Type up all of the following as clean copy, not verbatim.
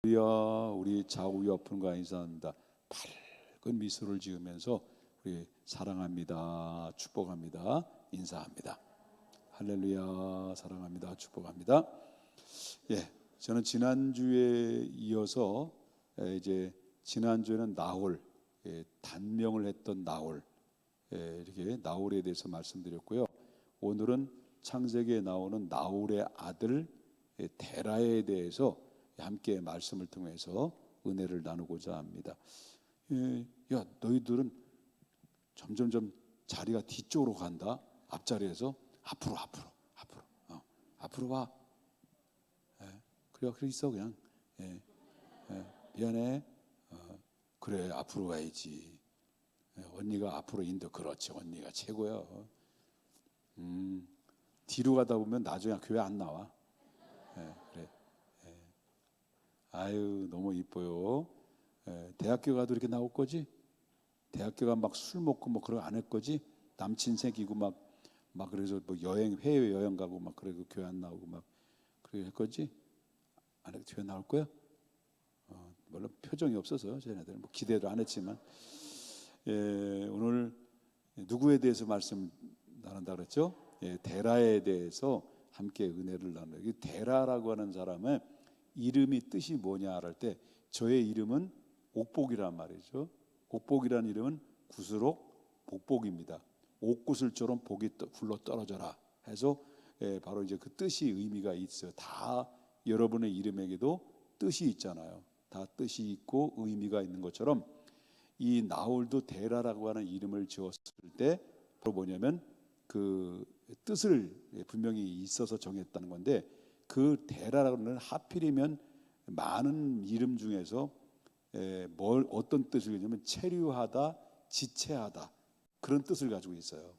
우리 좌우 옆분과 인사합니다. 밝은 미소를 지으면서 우리 사랑합니다, 축복합니다, 인사합니다. 할렐루야, 사랑합니다, 축복합니다. 저는 지난주에 이어서 이제 지난주에는 나홀, 단명을 했던 나홀, 이렇게 나홀에 대해서 말씀드렸고요. 오늘은 창세기에 나오는 나홀의 아들 데라에 대해서 함께 말씀을 통해서 은혜를 나누고자 합니다. 야, 너희들은 점점점 자리가 뒤쪽으로 간다. 앞자리에서 앞으로 와. 그래 있어 그냥. 미안해. 그래 앞으로 와야지. 언니가 앞으로 인도. 그렇지, 언니가 최고야. 뒤로 가다 보면 나중에 교회 안 나와. 그래. 아유, 너무 이뻐요. 대학교 가도 이렇게 나올 거지? 대학교 가 막 술 먹고 뭐 그런 거 안 할 거지? 남친 새기고 막 그래서 뭐 해외 여행 가고 막 그래도 교회 안 나오고 막 그렇게 할 거지? 안 해도 교회 나올 거야? 물론 표정이 없어서 쟤네들 뭐 기대도 안 했지만, 오늘 누구에 대해서 말씀 나눈다 그랬죠? 데라에 대해서 함께 은혜를 나눠요. 이 데라라고 하는 사람의 이름이 뜻이 뭐냐 할 때, 저의 이름은 옥복이란 말이죠. 옥복이라는 이름은 굿으로 복복입니다. 옥구슬처럼 복이 굴러 떨어져라 해서 바로 이제 그 뜻이 의미가 있어요. 다 여러분의 이름에게도 뜻이 있잖아요. 다 뜻이 있고 의미가 있는 것처럼 이 나홀도 데라라고 하는 이름을 지었을 때 바로 뭐냐면 그 뜻을 분명히 있어서 정했다는 건데, 그 데라라고 하는 하필이면 많은 이름 중에서 어떤 뜻을 가지냐면 체류하다, 지체하다, 그런 뜻을 가지고 있어요.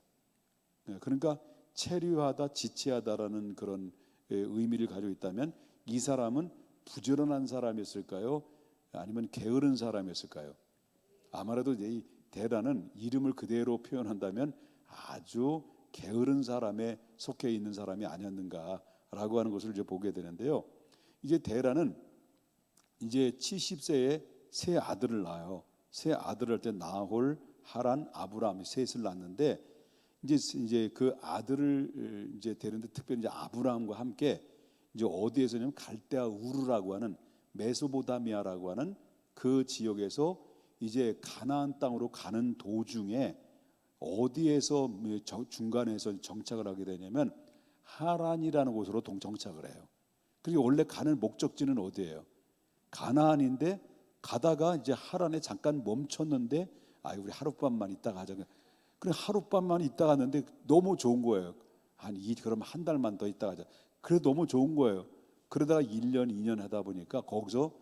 그러니까 체류하다, 지체하다라는 그런 의미를 가지고 있다면, 이 사람은 부지런한 사람이었을까요? 아니면 게으른 사람이었을까요? 아무래도 이 데라는 이름을 그대로 표현한다면 아주 게으른 사람에 속해 있는 사람이 아니었는가라고 하는 것을 이제 보게 되는데요. 이제 데라는 이제 70세에 세 아들을 낳아요. 세 아들을 할 때 나홀, 하란, 아브람 셋을 낳는데, 이제 그 아들을 이제 데리는데 특별히 이제 아브람과 함께 이제 어디에서냐면 갈대아 우르라고 하는 메소포타미아라고 하는 그 지역에서 이제 가나안 땅으로 가는 도중에 어디에서 중간에서 정착을 하게 되냐면 하란이라는 곳으로 정착을 해요. 그리고 원래 가는 목적지는 어디예요? 가나안인데 가다가 이제 하란에 잠깐 멈췄는데, 우리 하룻밤만 있다가 하자. 그래 하룻밤만 있다가 갔는데 너무 좋은 거예요. 그럼 한 달만 더 있다가 하자. 그래 너무 좋은 거예요. 그러다가 1년, 2년 하다 보니까 거기서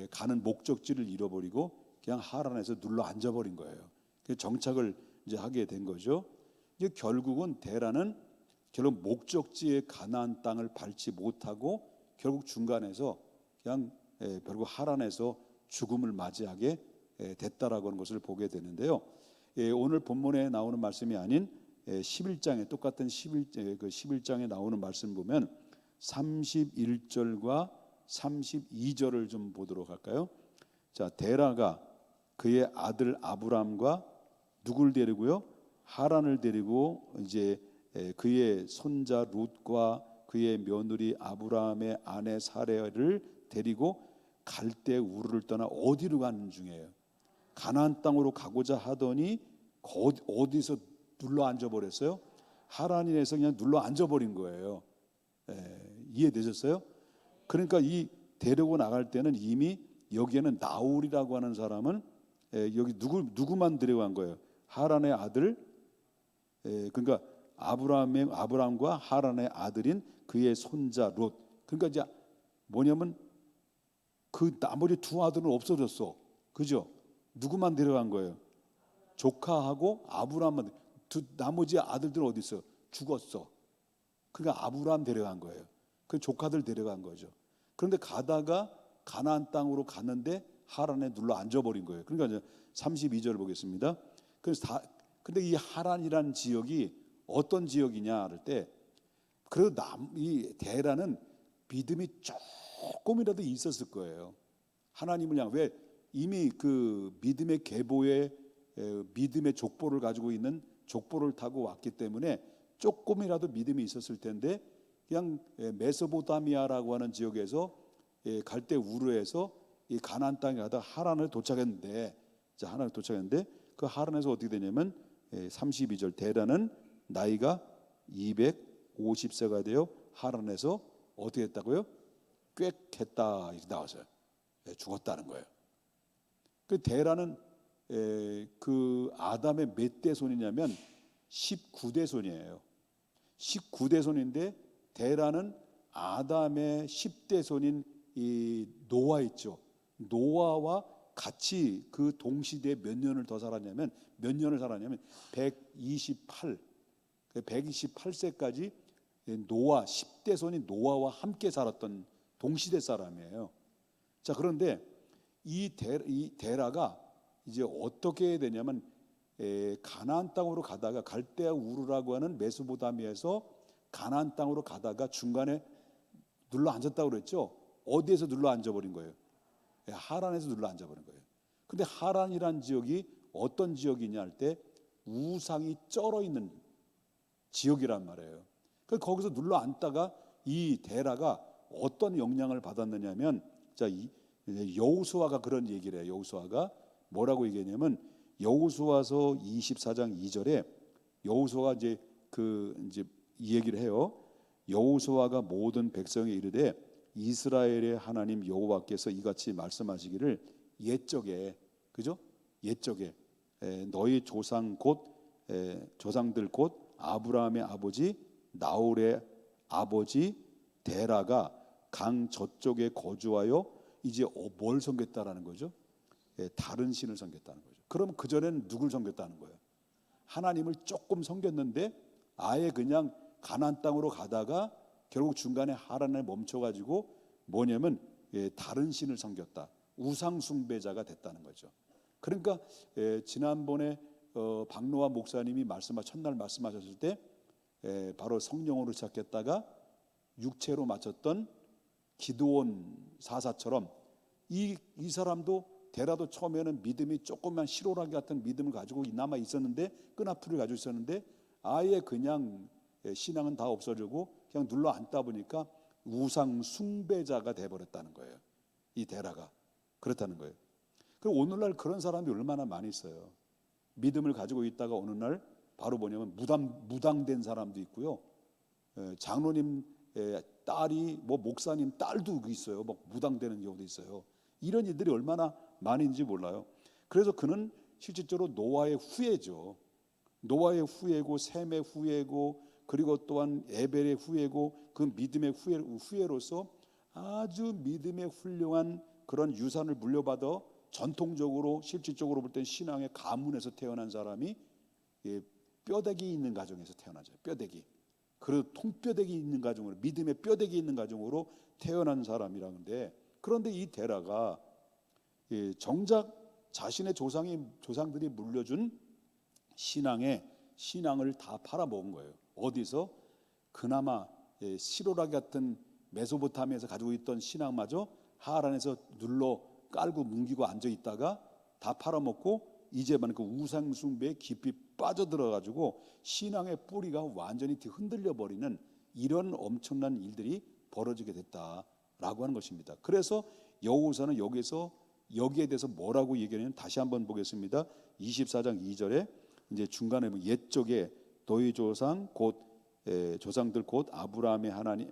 가는 목적지를 잃어버리고 그냥 하란에서 눌러 앉아버린 거예요. 정착을 이제 하게 된 거죠. 이제 결국은 데라는 결국 목적지의 가나안 땅을 밟지 못하고 결국 중간에서 그냥 결국 하란에서 죽음을 맞이하게 됐다라고 하는 것을 보게 되는데요. 오늘 본문에 나오는 말씀이 아닌 11장에 똑같은 11장에 나오는 말씀 보면 31절과 32절을 좀 보도록 할까요? 자, 데라가 그의 아들 아브람과 누굴 데리고요? 하란을 데리고 이제 그의 손자 룻과 그의 며느리 아브람의 아내 사레를 데리고 갈대 우르를 떠나 어디로 가는 중이에요? 가나안 땅으로 가고자 하더니 어디서 눌러 앉아버렸어요? 하란에서 그냥 눌러 앉아버린 거예요. 이해되셨어요? 그러니까 이 데리고 나갈 때는 이미 여기에는 나홀이라고 하는 사람은 여기 누구만 데려간 거예요? 하란의 아들, 그러니까 아브람과 하란의 아들인 그의 손자 롯. 그러니까 이제 뭐냐면 그 나머지 두 아들은 없어졌어. 그죠? 누구만 데려간 거예요? 조카하고 아브람만. 나머지 아들들은 어디 있어? 죽었어. 그러니까 아브람 데려간 거예요. 그 조카들 데려간 거죠. 그런데 가다가 가나안 땅으로 갔는데 하란에 눌러 앉아버린 거예요. 그러니까 이제 32절 보겠습니다. 근데 이 하란이라는 지역이 어떤 지역이냐 할 때, 그래도 이 데라는 믿음이 조금이라도 있었을 거예요. 하나님을 향 왜 이미 그 믿음의 계보에 믿음의 족보를 가지고 있는 족보를 타고 왔기 때문에 조금이라도 믿음이 있었을 텐데 그냥 메소포타미아라고 하는 지역에서 갈대 우르에서 이 가나안 땅에 가다 하란을 도착했는데 자 하란을 도착했는데 그 하란에서 어떻게 되냐면 32절 데라는 나이가 250세가 되어 하란에서 어떻게 했다고요? 꾀했다 이렇게 나와서요. 죽었다는 거예요. 그 데라는 그 아담의 몇 대 손이냐면 19대 손이에요. 19대 손인데 데라는 아담의 10대 손인 이 노아 있죠. 노아와 같이 그 동시대에 몇 년을 더 살았냐면 몇 년을 살았냐면 128세까지 노아 10대 손인 노아와 함께 살았던 동시대 사람이에요. 자 그런데 이 데라가 이제 어떻게 되냐면 가나안 땅으로 가다가 갈대아 우르라고 하는 메소포타미아에서 가나안 땅으로 가다가 중간에 눌러 앉았다고 그랬죠. 어디에서 눌러 앉아버린 거예요? 하란에서 눌러 앉아버린 거예요. 근데 하란이란 지역이 어떤 지역이냐 할 때 우상이 쩔어 있는 지역이란 말이에요. 그래서 거기서 눌러 앉다가 이 데라가 어떤 영향을 받았느냐면 자 여호수아가 그런 얘기를 해요. 여호수아가 뭐라고 얘기했냐면 여호수아서 24장 2절에 여호수아가 이제 이 얘기를 해요. 여호수아가 모든 백성에 이르되 이스라엘의 하나님 여호와께서 이같이 말씀하시기를 옛적에 그죠? 옛적에 너희 조상들 곧 아브라함의 아버지 나홀의 아버지 데라가 강 저쪽에 거주하여 이제 뭘 섬겼다라는 거죠? 다른 신을 섬겼다는 거죠. 그럼 그전에는 누굴 섬겼다는 거예요? 하나님을 조금 섬겼는데 아예 그냥 가나안 땅으로 가다가 결국 중간에 하란에 멈춰가지고 뭐냐면 다른 신을 섬겼다. 우상 숭배자가 됐다는 거죠. 그러니까 지난번에 박노아 목사님이 첫날 말씀하셨을 때 바로 성령으로 시작했다가 육체로 마쳤던 기드온 사사처럼 이 사람도 데라도 처음에는 믿음이 조금만 실오라기 같은 믿음을 가지고 남아 있었는데 끈아풀을 가지고 있었는데 아예 그냥 신앙은 다 없어지고 그냥 눌러 앉다 보니까 우상 숭배자가 돼버렸다는 거예요. 이 데라가 그렇다는 거예요. 그리고 오늘날 그런 사람이 얼마나 많이 있어요. 믿음을 가지고 있다가 어느 날 바로 뭐냐면 무당된 사람도 있고요. 장로님 딸이 뭐 목사님 딸도 있어요. 뭐 무당되는 경우도 있어요. 이런 일들이 얼마나 많은지 몰라요. 그래서 그는 실질적으로 노아의 후예죠. 노아의 후예고 셈의 후예고 그리고 또한 에벨의 후예고 그 믿음의 후예로서 아주 믿음의 훌륭한 그런 유산을 물려받아 전통적으로 실질적으로 볼 때 신앙의 가문에서 태어난 사람이 뼈대기 있는 가정에서 태어나죠. 뼈대기. 그리고 통뼈대기 있는 가정으로 믿음의 뼈대기 있는 가정으로 태어난 사람이라는데 그런데 이 데라가 정작 자신의 조상들이 물려준 신앙을 다 팔아먹은 거예요. 어디서? 그나마 시로라기 같은 메소포타미아에서 가지고 있던 신앙마저 하란에서 눌러 깔고 뭉기고 앉아 있다가 다 팔아먹고 이제만 그 우상 숭배에 깊이 빠져들어가지고 신앙의 뿌리가 완전히 흔들려 버리는 이런 엄청난 일들이 벌어지게 됐다라고 하는 것입니다. 그래서 여호수아는 여기에 대해서 뭐라고 얘기하냐면 다시 한번 보겠습니다. 24장 2절에 이제 중간에 옛적에 너희 조상 곧 조상들 곧 아브라함의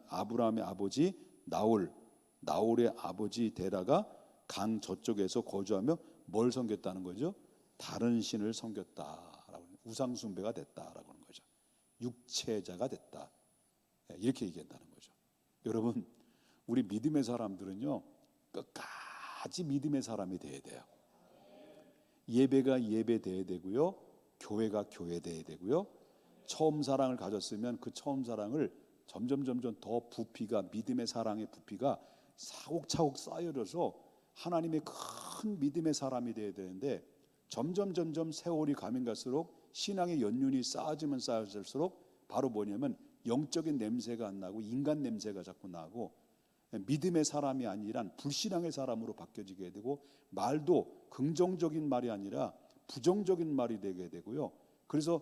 아버지 나홀의 아버지 데라가 강 저쪽에서 거주하며 뭘 섬겼다는 거죠? 다른 신을 섬겼다라고 우상 숭배가 됐다라고 하는 거죠. 육체자가 됐다. 이렇게 얘기한다는 거죠. 여러분, 우리 믿음의 사람들은요. 끝까지 믿음의 사람이 돼야 돼요. 예배가 예배돼야 되고요. 교회가 교회돼야 되고요. 처음 사랑을 가졌으면 그 처음 사랑을 점점 더 믿음의 사랑의 부피가 차곡차곡 쌓여져서 하나님의 큰 믿음의 사람이 돼야 되는데 점점 세월이 가면 갈수록 신앙의 연륜이 쌓아지면 쌓여질수록 바로 뭐냐면 영적인 냄새가 안 나고 인간 냄새가 자꾸 나고 믿음의 사람이 아니라 불신앙의 사람으로 바뀌어지게 되고, 말도 긍정적인 말이 아니라 부정적인 말이 되게 되고요. 그래서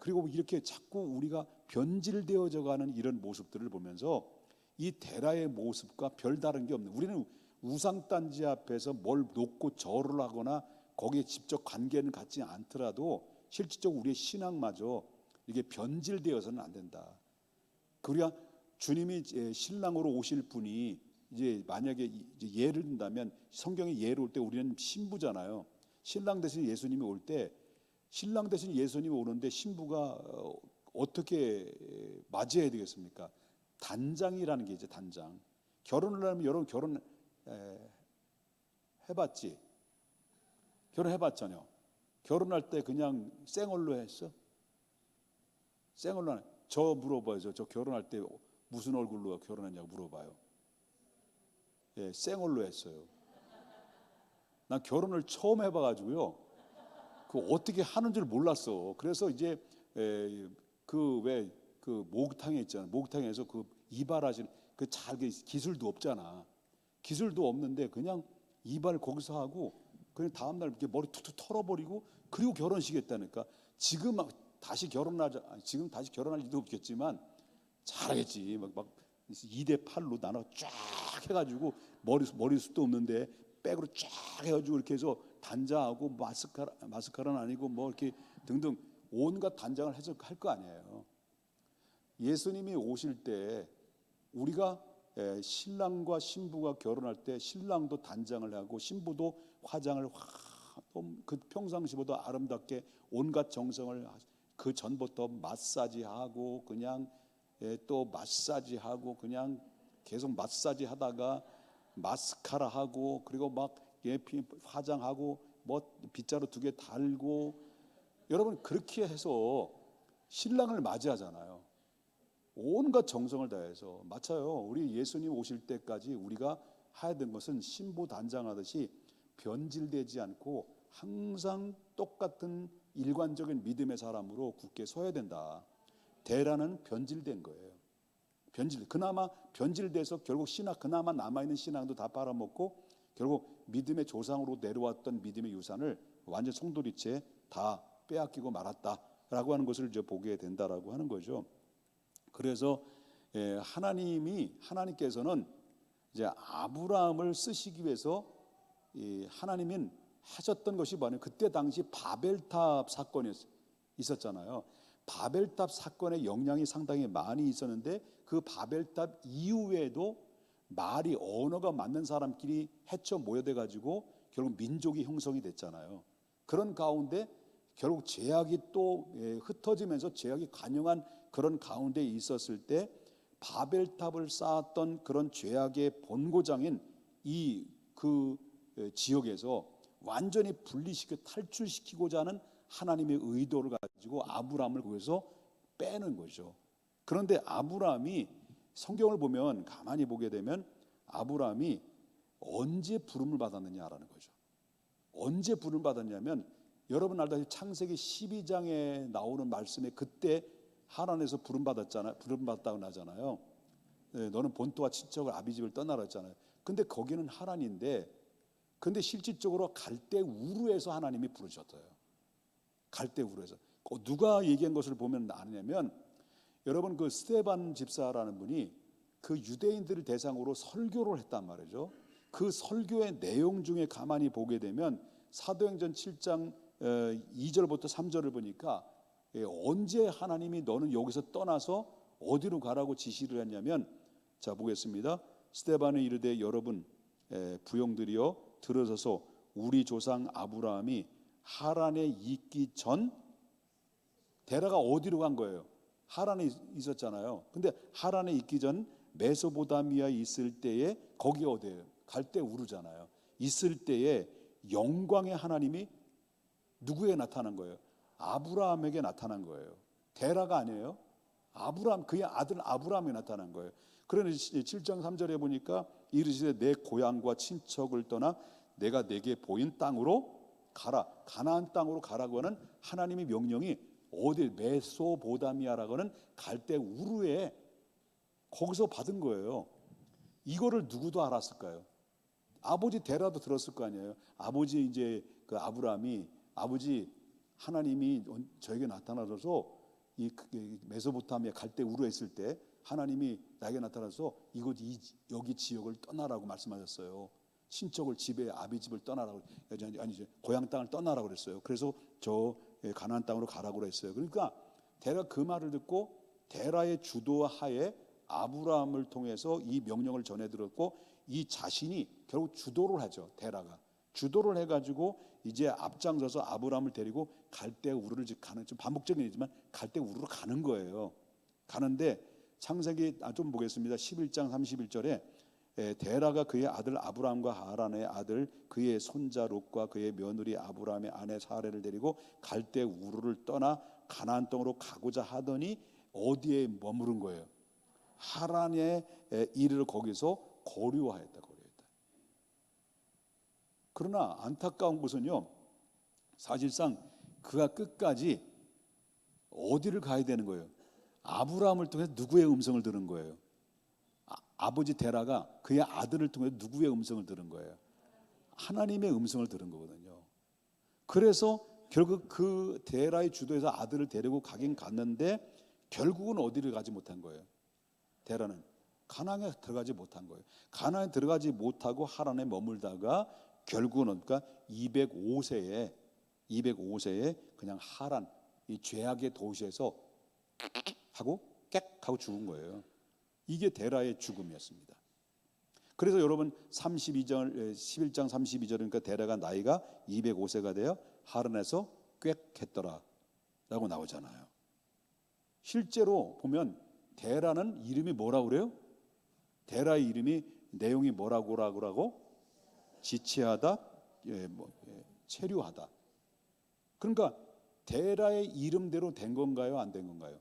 그리고 이렇게 자꾸 우리가 변질되어져 가는 이런 모습들을 보면서 이 데라의 모습과 별다른 게 없는, 우리는 우상단지 앞에서 뭘 놓고 절을 하거나 거기에 직접 관계는 갖지 않더라도 실질적으로 우리의 신앙마저 이게 변질되어서는 안 된다. 그래야 주님이 신랑으로 오실 분이 이제 만약에 이제 예를 든다면, 성경에 예를 올 때 우리는 신부잖아요. 신랑 대신 예수님이 올 때, 신랑 대신 예수님이 오는데 신부가 어떻게 맞이해야 되겠습니까? 단장이라는 게 이제 단장. 결혼을 하면, 여러분 결혼 해봤지? 결혼해봤잖아요. 결혼할 때 그냥 생얼로 했어? 생얼로 안 해. 저 물어봐요. 저 결혼할 때 무슨 얼굴로 결혼했냐고 물어봐요. 예, 생얼로 했어요. 난 결혼을 처음 해봐가지고요. 그 어떻게 하는 줄 몰랐어. 그래서 이제 그 왜 그 목욕탕에 있잖아. 목욕탕에서 그 이발하시는 그 잘 기술도 없잖아. 기술도 없는데 그냥 이발 거기서 하고 그냥 다음 날 이렇게 머리 툭툭 털어버리고 그리고 결혼식 했다니까. 지금 다시 결혼하자. 지금 다시 결혼할 일도 없겠지만 잘하겠지. 막 2대 8로 나눠 쫙 해가지고 머리숱도 없는데 백으로 쫙 해가지고 이렇게 해서 단장하고 마스카라는 아니고 뭐 이렇게 등등 온갖 단장을 해서 할 거 아니에요. 예수님이 오실 때 우리가 신랑과 신부가 결혼할 때 신랑도 단장을 하고 신부도 화장을 그 평상시보다 아름답게 온갖 정성을, 그 전부터 마사지하고 그냥 또 마사지하고 그냥 계속 마사지 하다가 마스카라 하고 그리고 막 화장하고 뭐 빗자루 2개 달고, 여러분 그렇게 해서 신랑을 맞이하잖아요. 온갖 정성을 다해서. 맞아요. 우리 예수님 오실 때까지 우리가 해야 되는 것은 신부 단장하듯이 변질되지 않고 항상 똑같은 일관적인 믿음의 사람으로 굳게 서야 된다. 데라는 변질된 거예요. 그나마 변질돼서 결국 그나마 남아있는 신앙도 다 빨아먹고 결국 믿음의 조상으로 내려왔던 믿음의 유산을 완전 송두리째 다 빼앗기고 말았다라고 하는 것을 이제 보게 된다라고 하는 거죠. 그래서 하나님께서는 이제 아브라함을 쓰시기 위해서 하나님은 하셨던 것이 뭐냐면, 그때 당시 바벨탑 사건이 있었잖아요. 바벨탑 사건의 영향이 상당히 많이 있었는데, 그 바벨탑 이후에도 말이 언어가 맞는 사람끼리 해쳐 모여돼 가지고 결국 민족이 형성이 됐잖아요. 그런 가운데 결국 제약이 또 흩어지면서 제약이 관영한 그런 가운데 있었을 때, 바벨탑을 쌓았던 그런 죄악의 본고장인 그 지역에서 완전히 분리시켜 탈출시키고자 하는 하나님의 의도를 가지고 아브라함을 거기서 빼는 거죠. 그런데 아브라함이, 성경을 보면 가만히 보게 되면 아브라함이 언제 부름을 받았느냐라는 거죠. 언제 부름을 받았냐면, 여러분 알다시피 창세기 12장에 나오는 말씀에 그때 하나님에서 부름받았다고 나잖아요. 너는 본토와 친척을 아비집을 떠나라 했잖아요. 근데 거기는 하란인데, 근데 실질적으로 갈대 우르에서 하나님이 부르셨어요. 갈대 우르에서. 누가 얘기한 것을 보면 아느냐면, 여러분 그 스데반 집사라는 분이 그 유대인들을 대상으로 설교를 했단 말이죠. 그 설교의 내용 중에 가만히 보게 되면 사도행전 7장 2절부터 3절을 보니까 언제 하나님이 너는 여기서 떠나서 어디로 가라고 지시를 했냐면, 자 보겠습니다. 스데반이 이르되 여러분 부용들이여 들어서서 우리 조상 아브라함이 하란에 있기 전, 데라가 어디로 간 거예요? 하란에 있었잖아요. 근데 하란에 있기 전 메소보다미아에 있을 때에, 거기 어디예요? 갈대 우르잖아요. 있을 때에 영광의 하나님이 누구에 나타난 거예요? 아브라함에게 나타난 거예요. 데라가 아니에요. 그의 아들 아브라함에 나타난 거예요. 그러니 7장 3절에 보니까 이르시되 내 고향과 친척을 떠나 내가 내게 보인 땅으로 가라. 가나안 땅으로 가라고 하는 하나님의 명령이 어디, 메소보다미아라고 하는 갈대 우르에 거기서 받은 거예요. 이거를 누구도 알았을까요? 아버지 데라도 들었을 거 아니에요. 아버지 이제 그 아브라함이 아버지 하나님이 저에게 나타나셔서 이 메소포타미아 갈대 우르 했을 때 하나님이 나에게 나타나서 여기 지역을 떠나라고 말씀하셨어요. 친척을 집에 아비 집을 떠나라고 아니죠 고향 땅을 떠나라고 그랬어요. 그래서 저 가나안 땅으로 가라고 그랬어요. 그러니까 데라가 그 말을 듣고 데라의 주도 하에 아브라함을 통해서 이 명령을 전해 들었고 이 자신이 결국 주도를 하죠. 데라가 주도를 해가지고 이제 앞장서서 아브라함을 데리고 갈대 우르를 가는 좀 반복적인 얘기지만 갈대 우르로 가는 거예요. 가는데 창세기 좀 보겠습니다. 11장 31절에 데라가 그의 아들 아브라함과 하란의 아들 그의 손자 롯과 그의 며느리 아브라함의 아내 사레를 데리고 갈대 우르를 떠나 가나안 땅으로 가고자 하더니 어디에 머무른 거예요? 하란에 이르러 거기서 거류하였다. 그러나 안타까운 것은요, 사실상 그가 끝까지 어디를 가야 되는 거예요? 아브라함을 통해서 누구의 음성을 들은 거예요? 아버지 데라가 그의 아들을 통해서 누구의 음성을 들은 거예요? 하나님의 음성을 들은 거거든요. 그래서 결국 그 데라의 주도에서 아들을 데리고 가긴 갔는데 결국은 어디를 가지 못한 거예요? 데라는 가나안에 들어가지 못한 거예요. 가나안에 들어가지 못하고 하란에 머물다가 결국은 그러니까 205세에 그냥 하란 이 죄악의 도시에서 하고 꽥 하고 죽은 거예요. 이게 데라의 죽음이었습니다. 그래서 여러분 11장 32절 그러니까 데라가 나이가 205세가 되어 하란에서 꽥 했더라 라고 나오잖아요. 실제로 보면 데라는 이름이 뭐라고 그래요? 데라의 이름이 내용이 뭐라고 지체하다, 체류하다. 그러니까 데라의 이름대로 된 건가요? 안 된 건가요?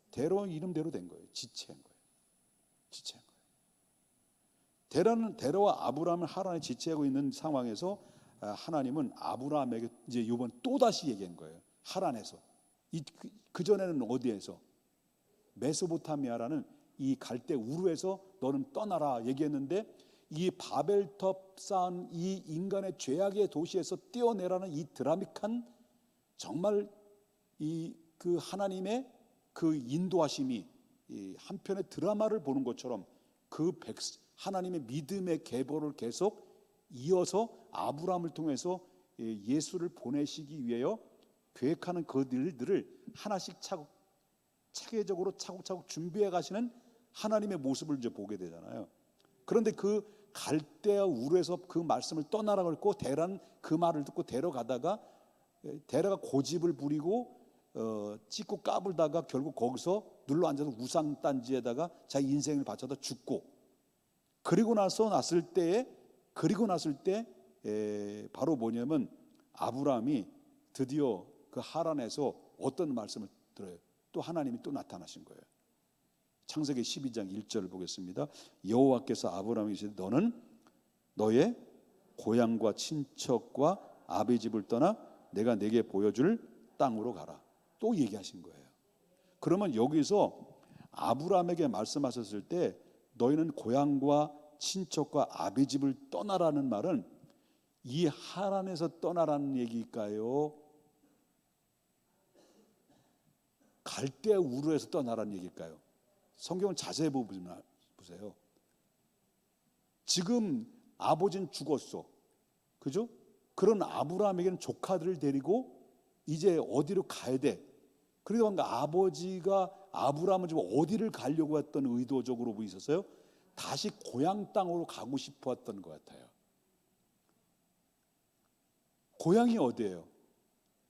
데라의 이름대로 된 거예요. 지체한 거예요. 데라와 아브라함을 하란에 지체하고 있는 상황에서 하나님은 아브라함에게 이제 이번 또 다시 얘기한 거예요. 하란에서 그 전에는 어디에서? 메소포타미아라는 이 갈대 우르에서 너는 떠나라 얘기했는데 이 바벨탑 쌓은 이 인간의 죄악의 도시에서 떼어내라는 이 드라믹한 정말 그 하나님의 그 인도하심이 이 한편의 드라마를 보는 것처럼 하나님의 믿음의 계보를 계속 이어서 아브라함을 통해서 예수를 보내시기 위하여 계획하는 그 일들을 하나씩 체계적으로 차곡차곡 준비해 가시는 하나님의 모습을 이제 보게 되잖아요. 그런데 그 갈대아 우르에서 그 말씀을 떠나라고 했고 데라는 그 말을 듣고 데려가다가 데라가 고집을 부리고 찢고 까불다가 결국 거기서 눌러 앉아서 우상 단지에다가 자기 인생을 바쳐다 죽고 그리고 났을 때 바로 뭐냐면 아브라함이 드디어 그 하란에서 어떤 말씀을 들어요? 또 하나님이 또 나타나신 거예요. 창세기 12장 1절을 보겠습니다. 여호와께서 아브라함에게 이르시되 너는 너의 고향과 친척과 아비 집을 떠나 내가 내게 보여줄 땅으로 가라. 또 얘기하신 거예요. 그러면 여기서 아브라함에게 말씀하셨을 때 너희는 고향과 친척과 아비 집을 떠나라는 말은 이 하란에서 떠나라는 얘기일까요? 갈대 우르에서 떠나라는 얘기일까요? 성경을 자세히 보세요. 지금 아버지는 죽었어. 그죠? 그런 아브라함에게는 조카들을 데리고 이제 어디로 가야 돼. 그러니까 아버지가 아브라함은 지금 어디를 가려고 했던 의도적으로 보이셨어요? 다시 고향 땅으로 가고 싶어 했던 것 같아요. 고향이 어디예요?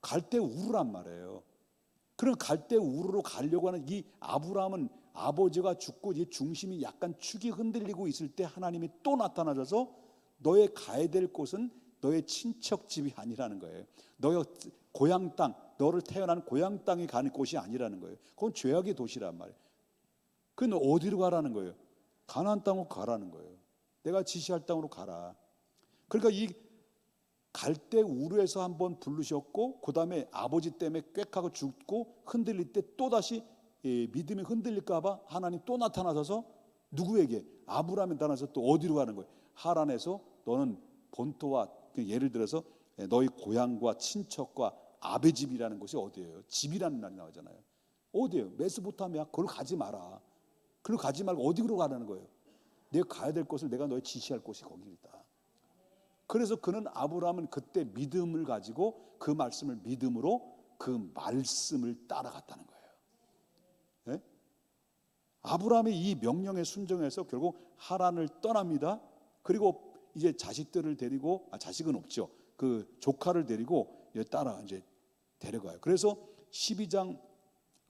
갈대 우르란 말이에요. 그런 갈대 우르로 가려고 하는 이 아브라함은 아버지가 죽고 이 중심이 약간 축이 흔들리고 있을 때 하나님이 또 나타나셔서 너의 가야 될 곳은 너의 친척 집이 아니라는 거예요. 너의 고향 땅, 너를 태어난 고향 땅에 가는 곳이 아니라는 거예요. 그건 죄악의 도시란 말이에요. 그건 어디로 가라는 거예요? 가나안 땅으로 가라는 거예요. 내가 지시할 땅으로 가라. 그러니까 이 갈대 우르에서 한번 부르셨고 그 다음에 아버지 때문에 꽥하고 죽고 흔들릴 때 또다시 믿음이 흔들릴까 봐 하나님 또 나타나셔서 누구에게? 아브라함이 나타나서 또 어디로 가는 거예요? 하란에서 너는 본토와, 예를 들어서 너희 고향과 친척과 아베 집이라는 곳이 어디예요? 집이라는 말이 나오잖아요. 어디예요? 메소포타미아. 거기로 가지 마라. 그리고 가지 말고 어디로 가라는 거예요? 내가 가야 될 곳을 내가 너에 지시할 곳이 거기다. 그래서 그는 아브라함은 그때 믿음을 가지고 그 말씀을 믿음으로 그 말씀을 따라갔다는 거예요. 네? 아브라함이 이 명령에 순종해서 결국 하란을 떠납니다. 그리고 이제 자식들을 데리고, 자식은 없죠. 그 조카를 데리고 따라 이제 데려가요. 그래서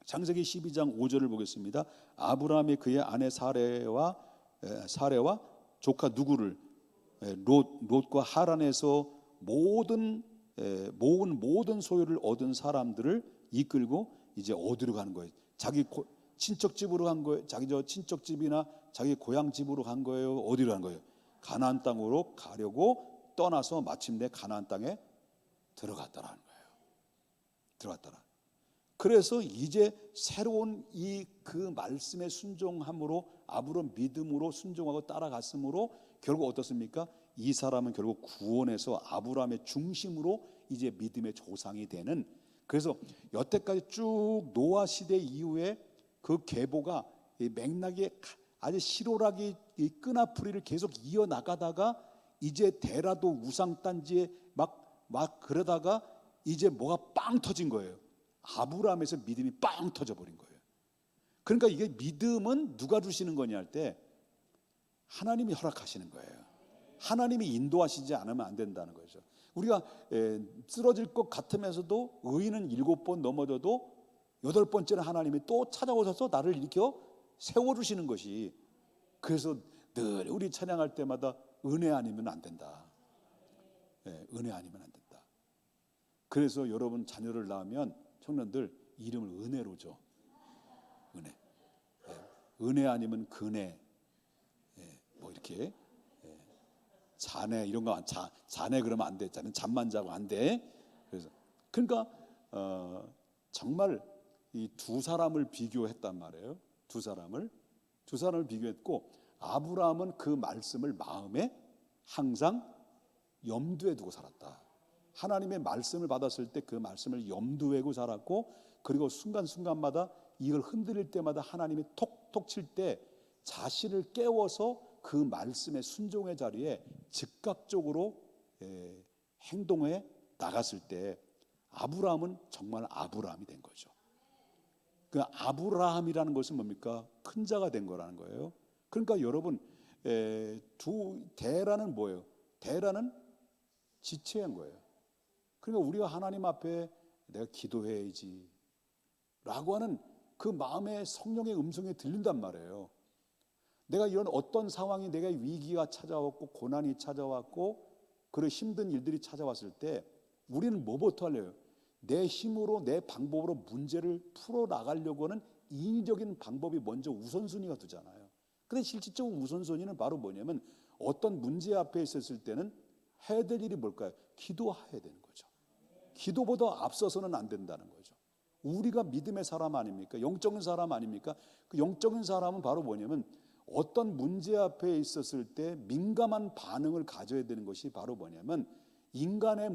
창세기 12장 5절을 보겠습니다. 아브라함이 그의 아내 사레와 조카 누구를, 롯과 하란에서 모은 모든 소유를 얻은 사람들을 이끌고 이제 어디로 가는 거예요? 자기 친척 집으로 간 거예요? 자기 친척 집이나 자기 고향 집으로 간 거예요? 어디로 간 거예요? 가나안 땅으로 가려고 떠나서 마침내 가나안 땅에 들어갔다라는 거예요. 들어갔다라. 그래서 이제 새로운 그 말씀에 순종함으로, 아브라함 믿음으로 순종하고 따라갔으므로 결국 어떻습니까? 이 사람은 결국 구원에서 아브라함의 중심으로 이제 믿음의 조상이 되는, 그래서 여태까지 쭉 노아 시대 이후에 그 계보가 맥락이 아주 실오라기 끈앞풀이를 계속 이어나가다가 이제 데라도 우상단지에 막 그러다가 이제 뭐가 빵 터진 거예요. 아브라함에서 믿음이 빵 터져버린 거예요. 그러니까 이게 믿음은 누가 주시는 거냐 할 때 하나님이 허락하시는 거예요. 하나님이 인도하시지 않으면 안 된다는 거죠. 우리가 쓰러질 것 같으면서도 의인은 7번 넘어져도 8번째는 하나님이 또 찾아오셔서 나를 일으켜 세워주시는 것이, 그래서 늘 우리 찬양할 때마다 은혜 아니면 안 된다. 은혜 아니면 안 된다. 그래서 여러분 자녀를 낳으면 청년들 이름을 은혜로 줘. 은혜. 은혜 아니면 근혜. 뭐 이렇게 자네 이런 거 자네 그러면 안 돼. 자는 잠만 자고 안 돼. 그래서 그러니까 정말 이 두 사람을 비교했단 말이에요. 두 사람을 비교했고, 아브라함은 그 말씀을 마음에 항상 염두에 두고 살았다. 하나님의 말씀을 받았을 때 그 말씀을 염두에 두고 살았고, 그리고 순간순간마다 이걸 흔들릴 때마다 하나님이 톡톡 칠 때 자신을 깨워서 그 말씀의 순종의 자리에 즉각적으로 행동해 나갔을 때 아브라함은 정말 아브라함이 된 거죠. 그 아브라함이라는 것은 뭡니까? 큰 자가 된 거라는 거예요. 그러니까 여러분, 대라는 뭐예요? 대라는 지체한 거예요. 그러니까 우리가 하나님 앞에 내가 기도해야지 라고 하는 그 마음의 성령의 음성이 들린단 말이에요. 내가 이런 어떤 상황이, 내가 위기가 찾아왔고 고난이 찾아왔고 그런 힘든 일들이 찾아왔을 때 우리는 뭐부터 하려요? 내 힘으로, 내 방법으로 문제를 풀어나가려고 하는 인위적인 방법이 먼저 우선순위가 되잖아요. 근데 실질적으로 우선순위는 바로 뭐냐면, 어떤 문제 앞에 있었을 때는 해야 될 일이 뭘까요? 기도해야 되는 거죠. 기도보다 앞서서는 안 된다는 거죠. 우리가 믿음의 사람 아닙니까? 영적인 사람 아닙니까? 그 영적인 사람은 바로 뭐냐면, 어떤 문제 앞에 있었을 때 민감한 반응을 가져야 되는 것이 바로 뭐냐면, 인간의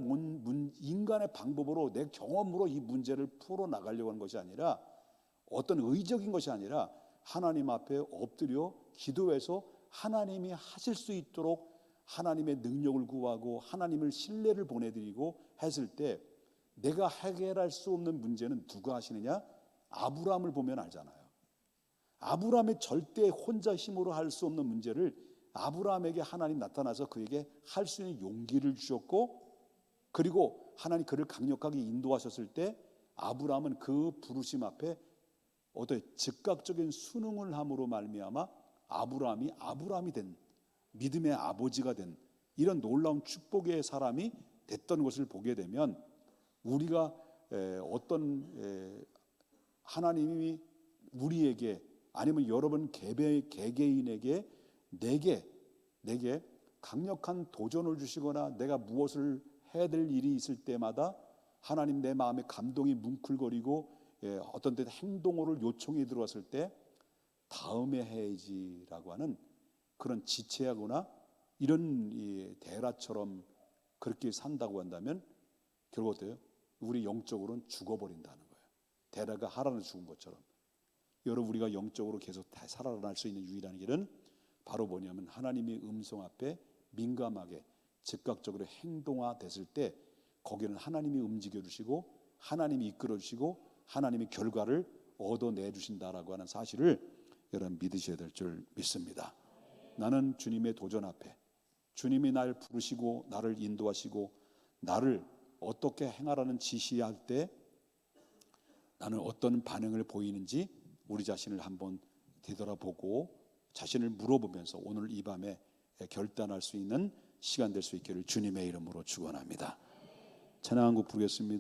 방법으로, 내 경험으로 이 문제를 풀어나가려고 하는 것이 아니라, 어떤 의적인 것이 아니라 하나님 앞에 엎드려 기도해서 하나님이 하실 수 있도록 하나님의 능력을 구하고 하나님을 신뢰를 보내드리고 했을 때, 내가 해결할 수 없는 문제는 누가 하시느냐? 아브라함을 보면 알잖아요. 아브라함이 절대 혼자 힘으로 할 수 없는 문제를 아브라함에게 하나님 나타나서 그에게 할 수 있는 용기를 주셨고, 그리고 하나님 그를 강력하게 인도하셨을 때 아브라함은 그 부르심 앞에 어떤 즉각적인 순응을 함으로 말미암아 아브라함이 된, 믿음의 아버지가 된 이런 놀라운 축복의 사람이 됐던 것을 보게 되면, 우리가 어떤 하나님이 우리에게, 아니면 여러분 개개인에게 내게 강력한 도전을 주시거나 내가 무엇을 해야 될 일이 있을 때마다 하나님 내 마음에 감동이 뭉클거리고 어떤 때 행동을 요청이 들어왔을 때 다음에 해야지라고 하는 그런 지체하거나 이런 이 데라처럼 그렇게 산다고 한다면 결국 어때요? 우리 영적으로는 죽어버린다는 거예요. 데라가 하란을 죽은 것처럼. 여러분, 우리가 영적으로 계속 다 살아날 수 있는 유일한 길은 바로 뭐냐면 하나님의 음성 앞에 민감하게 즉각적으로 행동화됐을 때 거기는 하나님이 움직여 주시고 하나님이 이끌어 주시고 하나님이 결과를 얻어내 주신다라고 하는 사실을 여러분 믿으셔야 될 줄 믿습니다. 나는 주님의 도전 앞에 주님이 날 부르시고 나를 인도하시고 나를 어떻게 행하라는 지시할 때 나는 어떤 반응을 보이는지 우리 자신을 한번 되돌아보고 자신을 물어보면서 오늘 이 밤에 결단할 수 있는 시간 될 수 있기를 주님의 이름으로 축원합니다. 찬양 한 곡 부르겠습니다.